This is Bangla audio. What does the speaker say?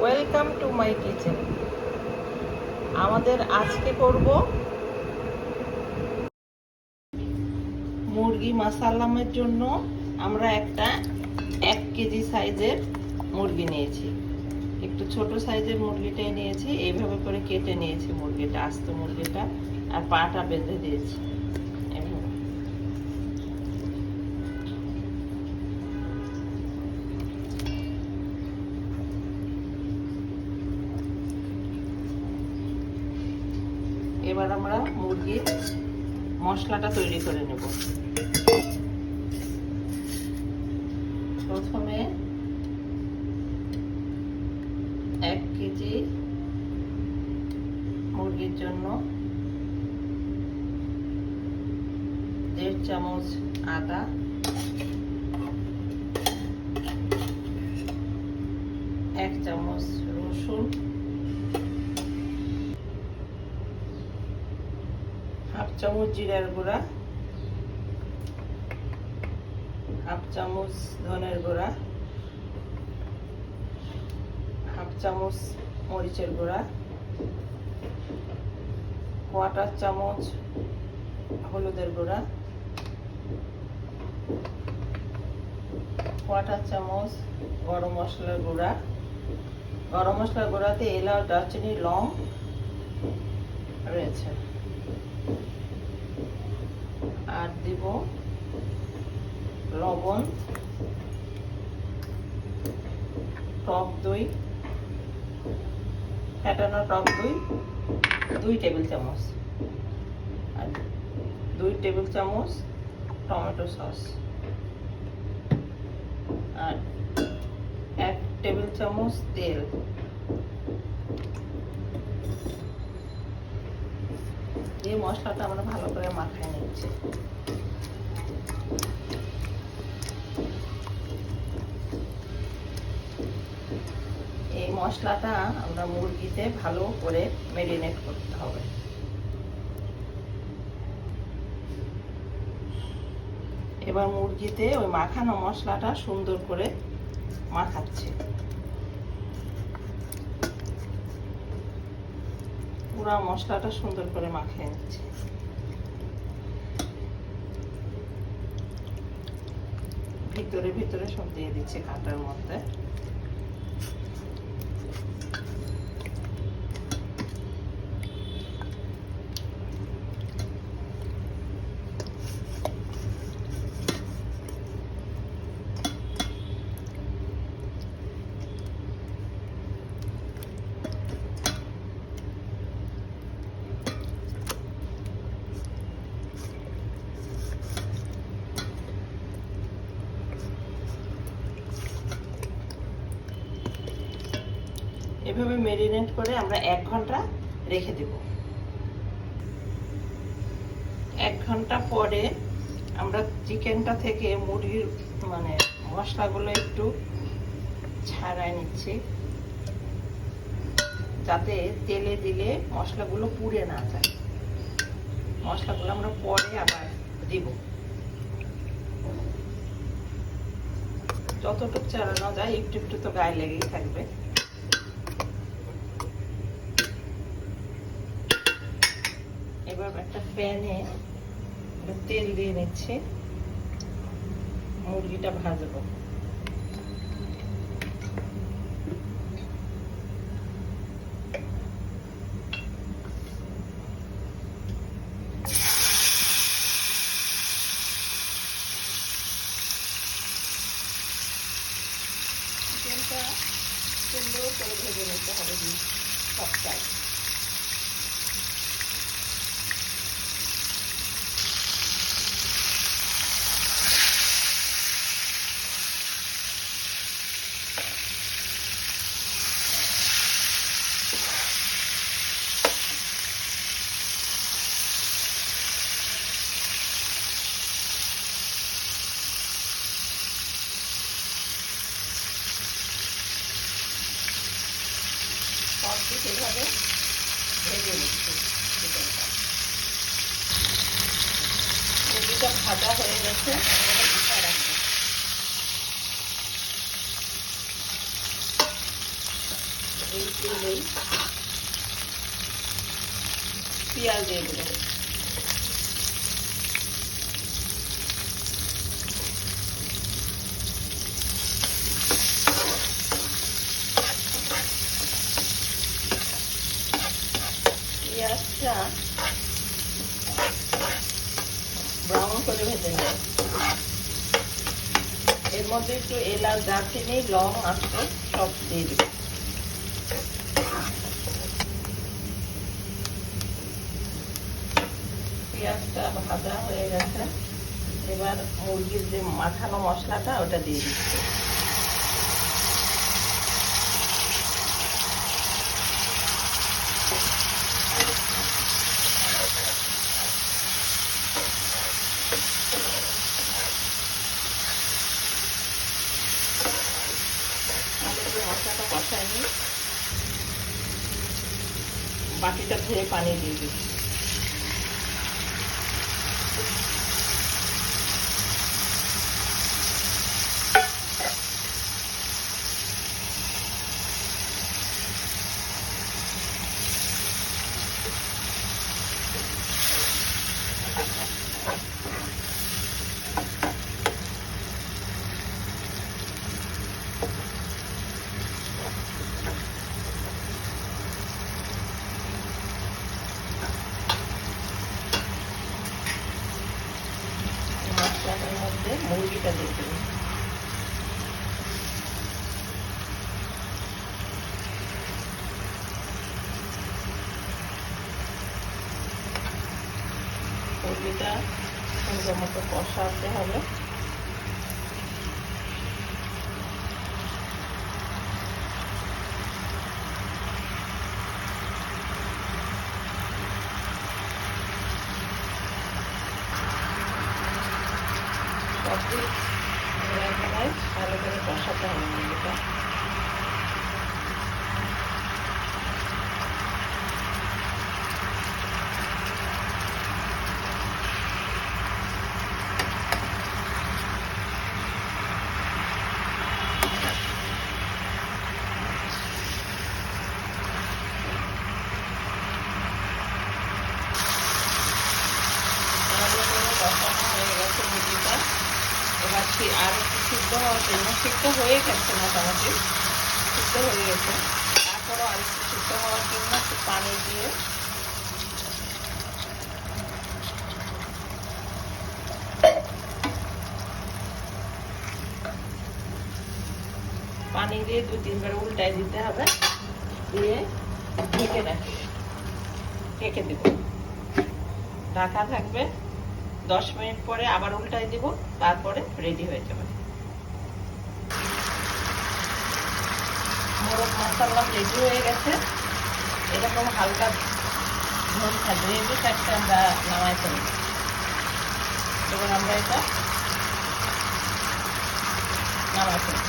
Welcome to my kitchen. আমাদের আজকে করব মুরগি মাসালামের জন্য। আমরা একটা 1 কেজি সাইজের মুরগি নিয়েছি। একটু ছোট সাইজের মুরগিটাই নিয়েছি। এইভাবে করে কেটে নিয়েছি মুরগিটা, আস্ত মুরগিটা, আর পাটা বেঁধে দিয়েছি এভাবে। এবার আমরা মুরগির মশলাটা তৈরি করে নেব। প্রথমে 1 কেজি মুরগির জন্য 1.5 চামচ আদা, 1 চামচ রসুন, 1/2 চামচ জিরার গুঁড়া, 1/2 চামচ ধনের গুঁড়া, 1/2 চামচ মরিচের গুঁড়া, 1/4 চামচ হলুদের গুঁড়া, 1/4 চামচ গরম মশলার গুঁড়া। গরম মশলার গুঁড়াতে এলাচ, দারচিনি, লং রয়েছে। আর দিব লবণ, টক দই, ফেটানো টক দই 2 টেবিল চামচ, আর 2 টেবিল চামচ টমেটো সস, আর 1 টেবিল চামচ তেল। এই মশলাটা আমরা ভালো করে মাখায় নিচ্ছি। এই মশলাটা আমরা মুরগিতে ভালো করে ম্যারিনেট করতে হবে। এবার মুরগিতে ওই মাখানো মশলাটা সুন্দর করে মাখাচ্ছি। পুরো মশলাটা সুন্দর করে মাখিয়ে নিচ্ছি। ভিতরে ভিতরে সব দিয়ে দিচ্ছি কাটার মধ্যে। এভাবে ম্যারিনেট করে আমরা 1 ঘন্টা রেখে দেব। 1 ঘন্টা পরে আমরা চিকেনটা থেকে মুরগির মশলাগুলো একটু ছাড়াই নিচ্ছি, যাতে তেলে দিলে মশলাগুলো পুড়ে না যায়। মশলাগুলো আমরা পরে আবার দিব। যতটুকু ছাড়ানো যায় একটু একটু তো গায়ে লেগেই থাকবে। এবার একটা প্যানে তেল দিয়ে নিচ্ছি, মুরগিটা ভাজবো। চিকেনটা সুন্দর করে ভেজে নিতে হবে সবটাই। সেভাবে ভেজে নিচ্ছি চিকেনটা। মুরগিটা ভাজা হয়ে গেছে, মাথায় রাখবো। এই তেলেই পেঁয়াজ দিয়ে দেবো। পেঁয়াজটা ব্রাউন করে ভেজে নেব। এর মধ্যে একটু এলাচ, দারচিনি, লং আছে সব দিয়ে দিব। পেঁয়াজটা ভাজা হয়ে গেছে, এবার মুরগির যে মাখানো মশলাটা ওটা দিয়ে দিচ্ছি। মশলাটা কষায় নি, বাটিটা ধুয়ে পানি দিয়ে দিচ্ছি। মশলাটার মধ্যে মুরগিটা দিয়ে দেবো। মুরগিটা সুন্দর মতো কষাতে হবে। ভালো করে কষাতে হবে মুরগিটা। এবার আর একটু সিদ্ধ হওয়ার জন্য, সিদ্ধ হয়ে গেছে মোটামুটি, সিদ্ধ হয়ে গেছে, তারপরও আর একটু সিদ্ধ হওয়ার জন্য একটু পানি দিয়ে পানি দিয়ে 2-3 বার উল্টাই দিতে হবে, দিয়ে ঢেকে দেব। ঢাকা থাকবে, 10 মিনিট পরে আবার উল্টাই দিব, তারপরে রেডি হয়ে যাবে। মোরগ মশলা রেডি হয়ে গেছে, এরকম হালকা ঝোল থাকবে, গ্রেভি থাকতে আমরা নামাই ফেলব। এবার আমরা এটা নামাই ফেলব।